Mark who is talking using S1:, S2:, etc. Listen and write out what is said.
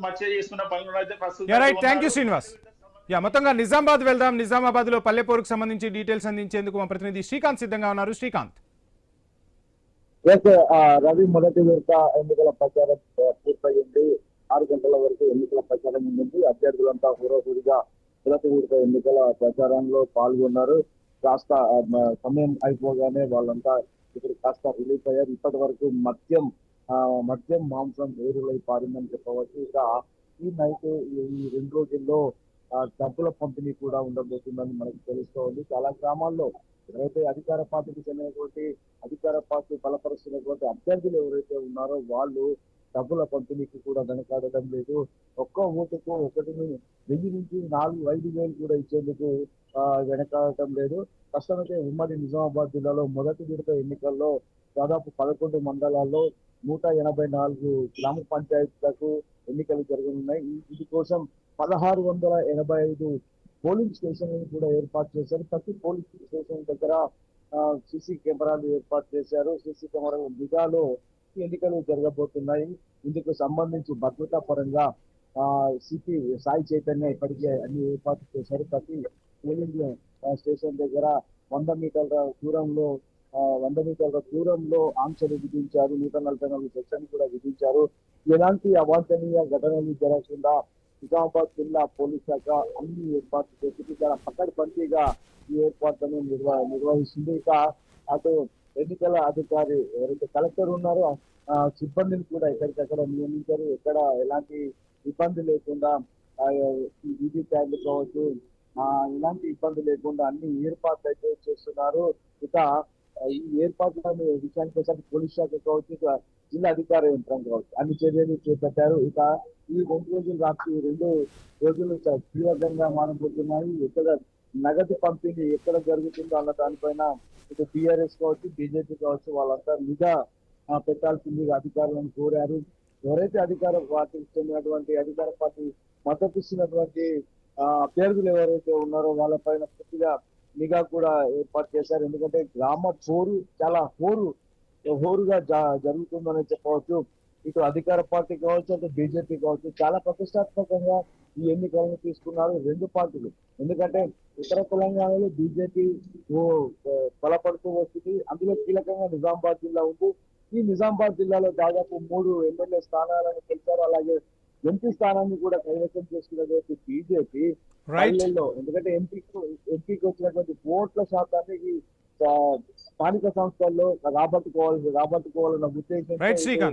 S1: మచ్చ చేసుకున్న పనులు అయితే ప్రస్తుతం
S2: రైట్, థ్యాంక్ యూ శ్రీనివాస్. మొత్తంగా నిజామాబాద్ వెళ్దాం. నిజామాబాద్ లో పల్లెపోరుకు సంబంధించి డీటెయిల్స్ అందించేందుకు మా ప్రతినిధి శ్రీకాంత్ సిద్ధంగా ఉన్నారు. శ్రీకాంత్.
S3: రవి, మొదటి విడత ఎన్నికల ప్రచారం పూర్తయింది. 6 గంటల వరకు ఎన్నికల ప్రచారం ఉంది. అభ్యర్థులంతా హురాహురిగా మొదటి విడత ఎన్నికల ప్రచారంలో పాల్గొన్నారు. కాస్త సమయం అయిపోగానే వాళ్ళంతా ఇప్పుడు కాస్త రిలీఫ్ అయ్యారు. ఇప్పటి వరకు మద్యం మాంసం ఏరులై పారిందని చెప్పవచ్చు. ఇక ఈ నైట్ ఈ 2 రోజుల్లో డబ్బుల పంపిణీ కూడా ఉండబోతుందని మనకు తెలుస్తోంది. చాలా గ్రామాల్లో ఎవరైతే అధికార పార్టీకి చెందినటువంటి అధికార పార్టీ బలపరుస్తున్నటువంటి అభ్యర్థులు ఎవరైతే ఉన్నారో వాళ్ళు డబ్బుల పంపిణీకి కూడా వెనకాడడం లేదు. ఒక్క ఓటుకు 1,000 నుంచి 4-5 వేలు కూడా ఇచ్చేందుకు వెనకాడటం లేదు. ప్రస్తుతానికి ఉమ్మడి నిజామాబాద్ జిల్లాలో మొదటి విడత ఎన్నికల్లో దాదాపు 11 మండలాల్లో 184 గ్రామ పంచాయతీలకు ఎన్నికలు జరగనున్నాయి. ఇది కోసం 1685 పోలింగ్ స్టేషన్లను కూడా ఏర్పాటు చేశారు. ప్రతి పోలింగ్ స్టేషన్ దగ్గర సీసీ కెమెరాలు ఏర్పాటు చేశారు. సీసీ కెమెరాల నిఘాలో ఎన్నికలు జరగబోతున్నాయి. ఇందుకు సంబంధించి భద్రతా పరంగా సిపి సాయి చైతన్య ఇప్పటికే అన్ని ఏర్పాటు చేశారు. ప్రతి పోలింగ్ స్టేషన్ దగ్గర 100 మీటర్ల దూరంలో ఆంక్షలు విధించారు. 144 సెక్షన్ కూడా విధించారు. ఎలాంటి అవాంఛనీయ ఘటనలు జరగకుండా నిజామాబాద్ జిల్లా పోలీస్ శాఖ అన్ని ఏర్పాట్లు చేసి చాలా పకడ్బందీగా ఈ ఏర్పాట్లను నిర్వహిస్తుంది. ఇక అటు ఎన్నికల అధికారి ఎవరైతే కలెక్టర్ ఉన్నారో సిబ్బందిని కూడా ఎక్కడికక్కడ నియమించారు. ఎక్కడ ఎలాంటి ఇబ్బంది లేకుండా వీధి ట్యాగ్లు కావచ్చు, ఇలాంటి ఇబ్బంది లేకుండా అన్ని ఏర్పాట్లు అయితే చేస్తున్నారు. ఇక ఈ ఏర్పాట్ల విషయానికి వచ్చి పోలీస్ శాఖ కావచ్చు, జిల్లా అధికార యంత్రం కావచ్చు, అన్ని చర్యలు చేపట్టారు. ఇక ఈ 2 రోజులు రాత్రి 2 రోజులు కీలకంగా మారబోతున్నాయి. ఎక్కడ నగదు పంపిణీ ఎక్కడ జరుగుతుందో అన్న దానిపైన ఇటు టీఆర్ఎస్ కావచ్చు, బీజేపీ కావచ్చు వాళ్ళంతా నిఘా పెట్టాల్సిందిగా అధికారులను కోరారు. ఎవరైతే అధికార పార్టీకి చెందినటువంటి అధికార పార్టీ మద్దతు ఇస్తున్నటువంటి అభ్యర్థులు ఎవరైతే ఉన్నారో వాళ్ళపైన పూర్తిగా నిఘా కూడా ఏర్పాటు చేశారు. ఎందుకంటే గ్రామ పోరు చాలా హోరుగా జరుగుతుందని చెప్పవచ్చు. ఇటు అధికార పార్టీ కావచ్చు, అటు బీజేపీ కావచ్చు చాలా ప్రతిష్టాత్మకంగా ఈ ఎన్నికలను తీసుకున్నారు 2 పార్టీలు. ఎందుకంటే ఉత్తర తెలంగాణలో బీజేపీ బలపడుతూ వస్తుంది. అందులో కీలకంగా నిజామాబాద్ జిల్లా ఉంది. ఈ నిజామాబాద్ జిల్లాలో దాదాపు 3 ఎమ్మెల్యే స్థానాలను గెలిచారు. అలాగే ఎంపీ స్థానాన్ని కూడా కైవసం చేసుకున్నటువంటి బీజేపీ పల్లెల్లో, ఎందుకంటే ఎంపీకి వచ్చినటువంటి ఓట్ల శాతాన్ని స్థానిక సంస్థల్లో రాబట్టుకోవాలన్న ఉద్దేశంతో